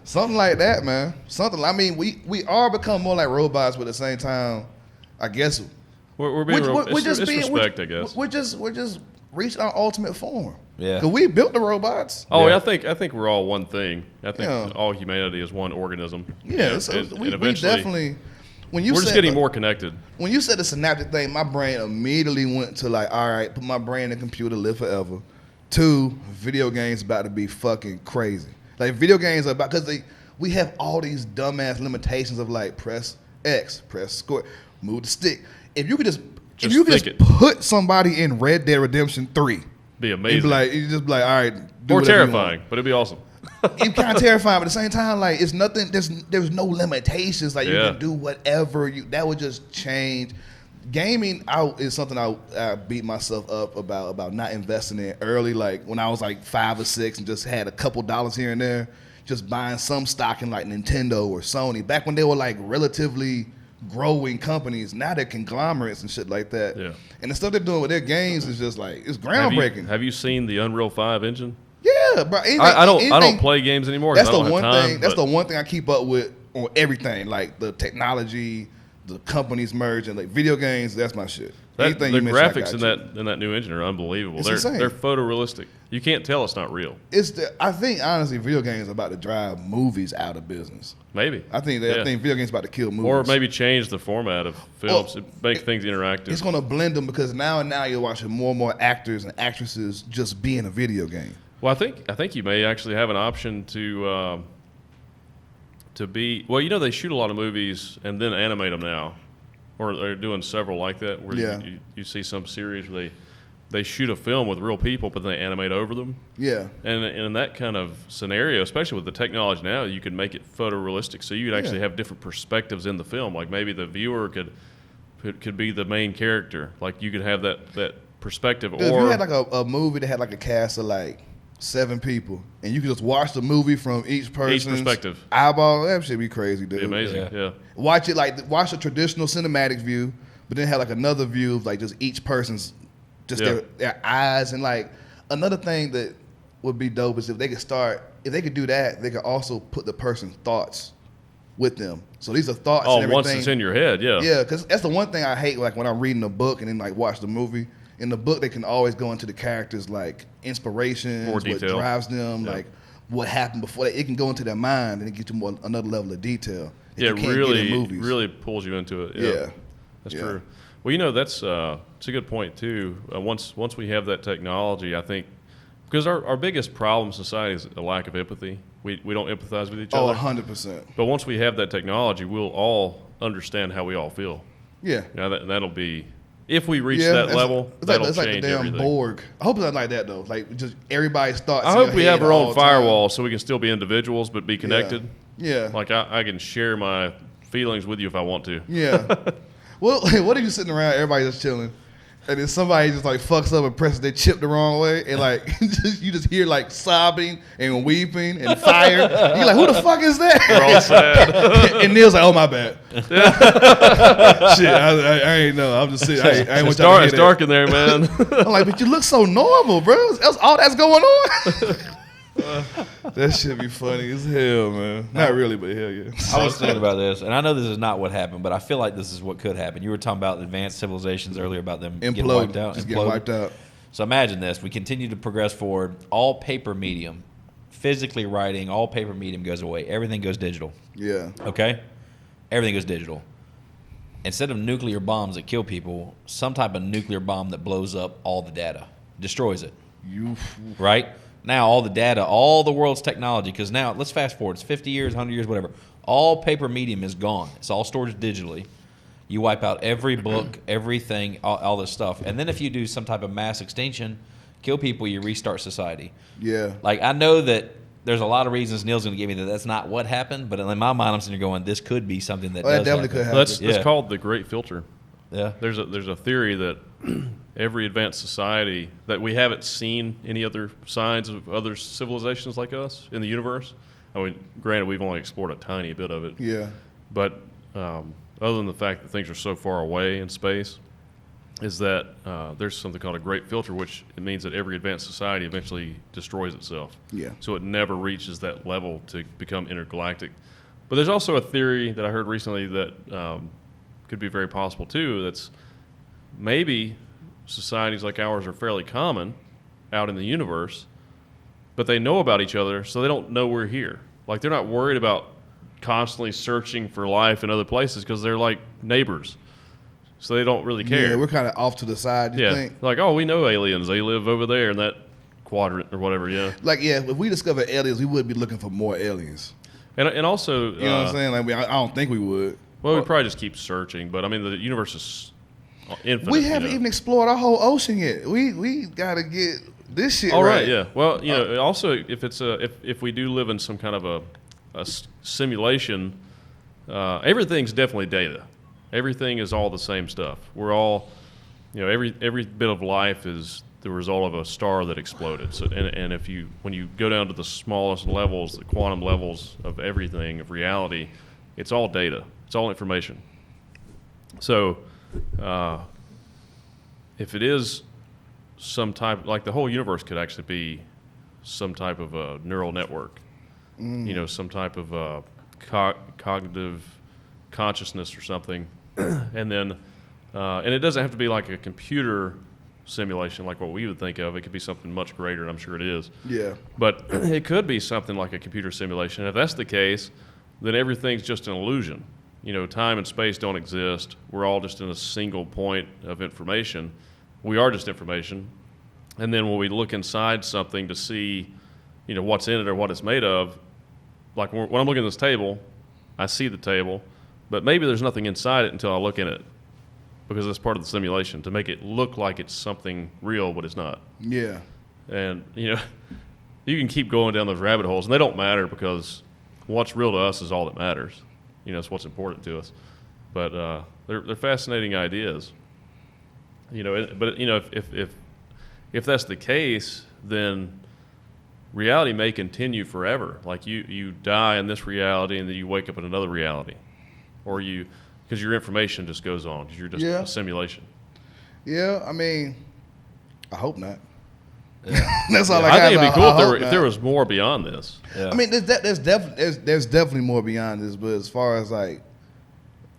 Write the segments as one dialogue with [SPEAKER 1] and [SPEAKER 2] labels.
[SPEAKER 1] Something like that, man. Something. I mean, we are becoming more like robots, but at the same time, I guess
[SPEAKER 2] we're being respect. I guess
[SPEAKER 1] we're just reaching our ultimate form.
[SPEAKER 3] Yeah.
[SPEAKER 1] Because we built the robots.
[SPEAKER 2] Oh,
[SPEAKER 3] Yeah.
[SPEAKER 2] I think we're all one thing. I think all humanity is one organism.
[SPEAKER 1] Yeah, so we definitely.
[SPEAKER 2] We're just getting more connected.
[SPEAKER 1] When you said the synaptic thing, my brain immediately went to like, all right, put my brain in the computer, live forever. 2, video games about to be fucking crazy. Like video games are about, because we have all these dumbass limitations of like press X, press square, move the stick. If you could just put somebody in Red Dead Redemption 3,
[SPEAKER 2] be amazing.
[SPEAKER 1] You just be like, all right,
[SPEAKER 2] or terrifying, but it'd be awesome.
[SPEAKER 1] It's kind of terrifying, but at the same time, like it's nothing. There's no limitations. Like you can do whatever that would just change. Gaming out is something I beat myself up about not investing in early. Like when I was like 5 or 6 and just had a couple dollars here and there, just buying some stock in like Nintendo or Sony. Back when they were like relatively growing companies, now they're conglomerates and shit like that.
[SPEAKER 2] Yeah.
[SPEAKER 1] And the stuff they're doing with their games is just like it's groundbreaking.
[SPEAKER 2] Have you seen the Unreal 5 engine?
[SPEAKER 1] Yeah, bro.
[SPEAKER 2] I don't play games anymore.
[SPEAKER 1] That's
[SPEAKER 2] the one
[SPEAKER 1] thing. That's the one thing I keep up with on everything, like the technology, the companies merging, like video games. That's my shit.
[SPEAKER 2] The graphics in that new engine are unbelievable. They're photorealistic. You can't tell it's not real.
[SPEAKER 1] I think honestly, video games are about to drive movies out of business.
[SPEAKER 2] Maybe.
[SPEAKER 1] I think video games are about to kill movies.
[SPEAKER 2] Or maybe change the format of films, make things interactive. It's
[SPEAKER 1] going to blend them because now you're watching more and more actors and actresses just be in a video game.
[SPEAKER 2] Well, I think you may actually have an option to be. Well, they shoot a lot of movies and then animate them now, or they're doing several like that. Where you see some series where they shoot a film with real people, but they animate over them.
[SPEAKER 1] Yeah.
[SPEAKER 2] And in that kind of scenario, especially with the technology now, you can make it photorealistic, so you could actually have different perspectives in the film. Like maybe the viewer could be the main character. Like you could have that perspective.
[SPEAKER 1] Dude, if you had like a movie that had like a cast of like 7 people, and you can just watch the movie from each person's
[SPEAKER 2] perspective,
[SPEAKER 1] eyeball. That should be crazy, dude.
[SPEAKER 2] Be amazing, yeah.
[SPEAKER 1] Watch a traditional cinematic view, but then have like another view of like just each person's, their eyes, and like another thing that would be dope is if they could do that, they could also put the person's thoughts with them. So these are thoughts. And everything.
[SPEAKER 2] Once it's in your head, yeah.
[SPEAKER 1] Yeah, because that's the one thing I hate. Like when I'm reading a book and then like watch the movie. In the book, they can always go into the characters' like inspirations, what drives them, like what happened before. It can go into their mind and it gets you another level of detail.
[SPEAKER 2] It really pulls you into it. Yeah, that's true. Well, that's it's a good point too. Once we have that technology, I think because our biggest problem in society is a lack of empathy. We don't empathize with each other.
[SPEAKER 1] 100%.
[SPEAKER 2] But once we have that technology, we'll all understand how we all feel.
[SPEAKER 1] Yeah.
[SPEAKER 2] That'll be. If we reach that level, that'll change everything. It's like the damn
[SPEAKER 1] Borg. I hope it's not like that, though. Like, just everybody's thoughts.
[SPEAKER 2] I hope we have our own firewall so we can still be individuals but be connected.
[SPEAKER 1] Yeah.
[SPEAKER 2] Like, I can share my feelings with you if I want to.
[SPEAKER 1] Yeah. Well, what if you sitting around, everybody just chilling, and then somebody just, like, fucks up and presses their chip the wrong way, and, like, you just hear, like, sobbing and weeping and fire. You're like, who the fuck is that?
[SPEAKER 2] We're all sad.
[SPEAKER 1] And Neil's like, oh, my bad. Shit, I ain't know. I'm just sitting. I ain't
[SPEAKER 2] it's dark in there, man.
[SPEAKER 1] I'm like, but you look so normal, bro. All that's going on. That should be funny as hell, man. Not really, but hell yeah.
[SPEAKER 3] I was thinking about this, and I know this is not what happened, but I feel like this is what could happen. You were talking about advanced civilizations earlier, about them getting wiped out.
[SPEAKER 1] Just getting wiped out.
[SPEAKER 3] So imagine this. We continue to progress forward. All paper medium, physically writing, all paper medium goes away. Everything goes digital.
[SPEAKER 1] Yeah.
[SPEAKER 3] Okay? Everything goes digital. Instead of nuclear bombs that kill people, some type of nuclear bomb that blows up all the data, destroys it. Right? Now all the data, all the world's technology, because now, let's fast forward, it's 50 years, 100 years, whatever. All paper medium is gone. It's all stored digitally. You wipe out every book, everything, all this stuff. And then if you do some type of mass extinction, kill people, you restart society.
[SPEAKER 1] Yeah.
[SPEAKER 3] Like, I know that there's a lot of reasons Neil's going to give me that that's not what happened, but in my mind, I'm sitting there going, this could be something that does
[SPEAKER 1] definitely
[SPEAKER 3] happen.
[SPEAKER 1] could happen.
[SPEAKER 2] That's called the Great Filter.
[SPEAKER 3] Yeah.
[SPEAKER 2] There's a theory that every advanced society that we haven't seen any other signs of other civilizations like us in the universe. I mean, granted, we've only explored a tiny bit of it.
[SPEAKER 1] Yeah.
[SPEAKER 2] But other than the fact that things are so far away in space, is that there's something called a great filter, which it means that every advanced society eventually destroys itself.
[SPEAKER 1] Yeah.
[SPEAKER 2] So it never reaches that level to become intergalactic. But there's also a theory that I heard recently that could be very possible too. That's maybe societies like ours are fairly common out in the universe, but they know about each other, so they don't know we're here. Like, they're not worried about constantly searching for life in other places because they're like neighbors. So they don't really care.
[SPEAKER 1] Yeah, we're kind of off to the side, you think?
[SPEAKER 2] Like, oh, we know aliens. They live over there in that quadrant or whatever, Like,
[SPEAKER 1] if we discovered aliens, we would be looking for more aliens.
[SPEAKER 2] And also...
[SPEAKER 1] You know what I'm saying? Like, I don't think we would.
[SPEAKER 2] Well, we'd probably just keep searching, but, I mean, the universe is infinite.
[SPEAKER 1] We haven't even explored our whole ocean yet. We got to get this shit
[SPEAKER 2] all right. Yeah. Well, also, if we do live in some kind of a simulation, everything's definitely data. Everything is all the same stuff. We're all, every bit of life is the result of a star that exploded. So, and when you go down to the smallest levels, the quantum levels of everything, of reality, it's all data. It's all information. So, if it is some type, like the whole universe could actually be some type of a neural network, some type of cognitive consciousness or something. And then, and it doesn't have to be like a computer simulation like what we would think of. It could be something much greater, and I'm sure it is.
[SPEAKER 1] Yeah.
[SPEAKER 2] But it could be something like a computer simulation. And if that's the case, then everything's just an illusion. Time and space don't exist. We're all just in a single point of information. We are just information. And then when we look inside something to see, what's in it or what it's made of, like when I'm looking at this table, I see the table, but maybe there's nothing inside it until I look in it, because that's part of the simulation, to make it look like it's something real, but it's not.
[SPEAKER 1] Yeah.
[SPEAKER 2] And, you can keep going down those rabbit holes, and they don't matter because what's real to us is all that matters. It's what's important to us. But they're fascinating ideas. But if that's the case, then reality may continue forever. Like you die in this reality, and then you wake up in another reality, or because your information just goes on, because you're just a simulation.
[SPEAKER 1] Yeah, I mean, I hope not.
[SPEAKER 3] Yeah.
[SPEAKER 1] That's all
[SPEAKER 2] I think it'd be cool if there was more beyond this.
[SPEAKER 1] Yeah. I mean, there's definitely more beyond this, but as far as like,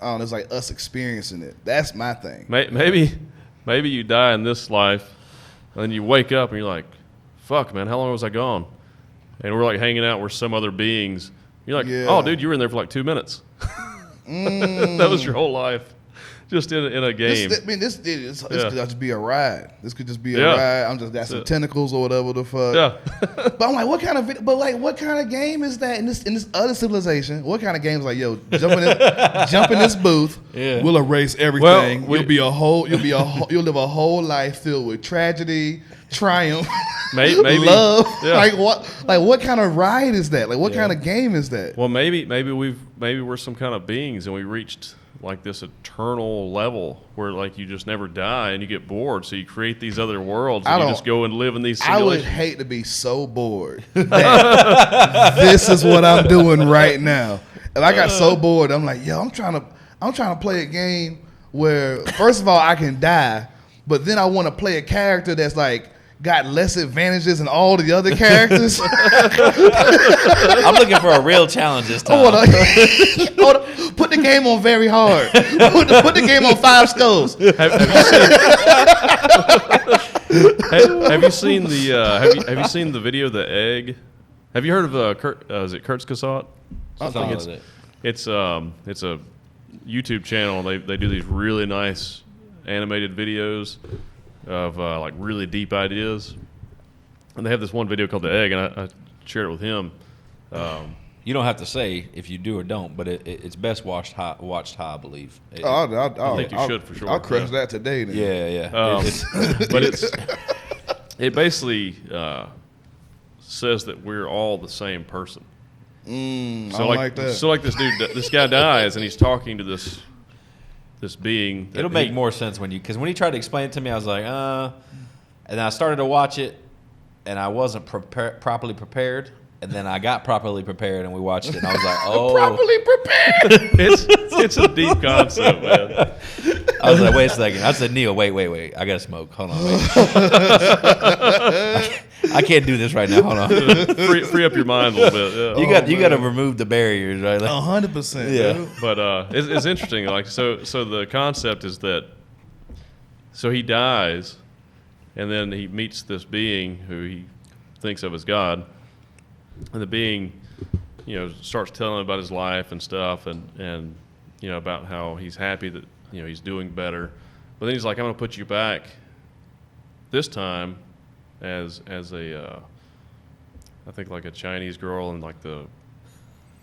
[SPEAKER 1] I don't know, it's like us experiencing it. That's my thing.
[SPEAKER 2] Maybe you die in this life, and then you wake up and you're like, fuck, man, how long was I gone? And we're like hanging out with some other beings. You're like, oh, dude, you were in there for like 2 minutes. That was your whole life, just in a game.
[SPEAKER 1] This could just be a ride. This could just be a ride. I'm just got some tentacles or whatever the fuck.
[SPEAKER 2] Yeah.
[SPEAKER 1] But I'm like, what kind of game is that in this other civilization? What kind of game is like, yo, jump in this booth. Yeah. We'll erase everything. Well, you'll live a whole life filled with tragedy, triumph, maybe love. Yeah. Like what kind of ride is that? Like what kind of game is that?
[SPEAKER 2] Well, maybe we're some kind of beings, and we reached like this eternal level where like you just never die and you get bored, so you create these other worlds and you just go and live in these simulations. I would
[SPEAKER 1] hate to be so bored that this is what I'm doing right now. And I got so bored, I'm like, yo, I'm trying to play a game where first of all I can die, but then I want to play a character that's like got less advantages than all the other characters.
[SPEAKER 3] I'm looking for a real challenge this time.
[SPEAKER 1] Put the game on very hard. Put the game on 5 scores.
[SPEAKER 2] Have you seen the video The Egg? Have you heard of is it Kurtz Kasot?
[SPEAKER 3] I think
[SPEAKER 2] it's a YouTube channel. They do these really nice animated videos of like really deep ideas, and they have this one video called The Egg, and I shared it with him.
[SPEAKER 3] You don't have to say if you do or don't, but it's best watched high, I believe.
[SPEAKER 2] I think you should for sure.
[SPEAKER 1] I'll crush that today. Then.
[SPEAKER 3] Yeah.
[SPEAKER 2] But it basically says that we're all the same person.
[SPEAKER 1] So like that.
[SPEAKER 2] So like this guy dies, and he's talking to this being.
[SPEAKER 3] It'll make more sense when he tried to explain it to me, I was like, and I started to watch it, and I wasn't properly prepared. And then I got properly prepared, and we watched it, and I was like, oh.
[SPEAKER 1] Properly prepared?
[SPEAKER 2] It's a deep concept, man.
[SPEAKER 3] I was like, wait a second. I said, Neil, wait. I got to smoke. Hold on, wait. I can't do this right now. Hold on.
[SPEAKER 2] free up your mind a little bit. Yeah.
[SPEAKER 3] You got to remove the barriers, right? Like,
[SPEAKER 1] 100%.
[SPEAKER 3] Yeah.
[SPEAKER 2] But it's interesting. Like so the concept is that he dies, and then he meets this being who he thinks of as God, and the being, starts telling him about his life and stuff, and about how he's happy that he's doing better. But then he's like, I'm going to put you back this time as a I think like a Chinese girl in like the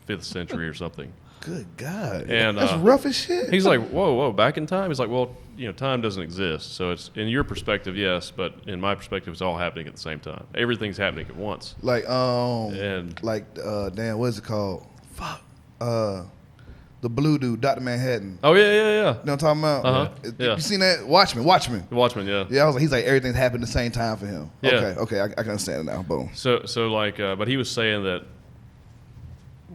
[SPEAKER 2] 5th century or something.
[SPEAKER 1] Good God.
[SPEAKER 2] And
[SPEAKER 1] that's rough as shit.
[SPEAKER 2] He's like, whoa, back in time? He's like, well, time doesn't exist. So it's in your perspective, yes, but in my perspective, it's all happening at the same time. Everything's happening at once.
[SPEAKER 1] Like, damn, what is it called? Fuck. The blue dude, Dr. Manhattan.
[SPEAKER 2] Oh, yeah.
[SPEAKER 1] You know what I'm talking about?
[SPEAKER 2] Uh-huh. Yeah.
[SPEAKER 1] You seen that? Watchmen.
[SPEAKER 2] Watchmen, yeah.
[SPEAKER 1] Yeah, I was like, he's like, everything's happened at the same time for him.
[SPEAKER 2] Yeah.
[SPEAKER 1] Okay, I can understand it now. Boom.
[SPEAKER 2] So like, but he was saying that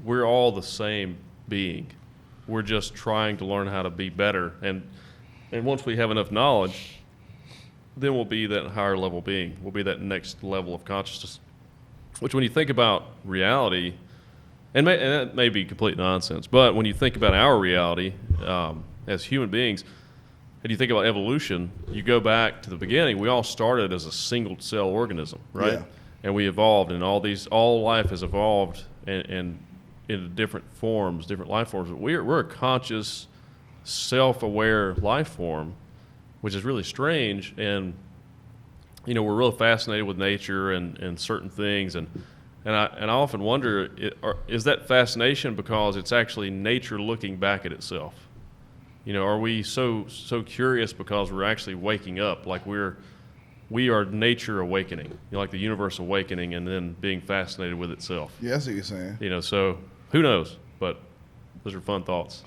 [SPEAKER 2] we're all the same being. We're just trying to learn how to be better. And once we have enough knowledge, then we'll be that higher level being. We'll be that next level of consciousness. Which when you think about reality, and that may be complete nonsense, but when you think about our reality as human beings, and you think about evolution, you go back to the beginning. We all started as a single cell organism, right?
[SPEAKER 1] Yeah.
[SPEAKER 2] And we evolved, and all life has evolved and into different forms, different life forms. But we're a conscious, self-aware life form, which is really strange. And we're really fascinated with nature and certain things. And I often wonder, is that fascination because it's actually nature looking back at itself? Are we so curious because we're actually waking up, like we are nature awakening, like the universe awakening, and then being fascinated with itself.
[SPEAKER 1] Yeah, that's what you're saying.
[SPEAKER 2] So who knows? But those are fun thoughts.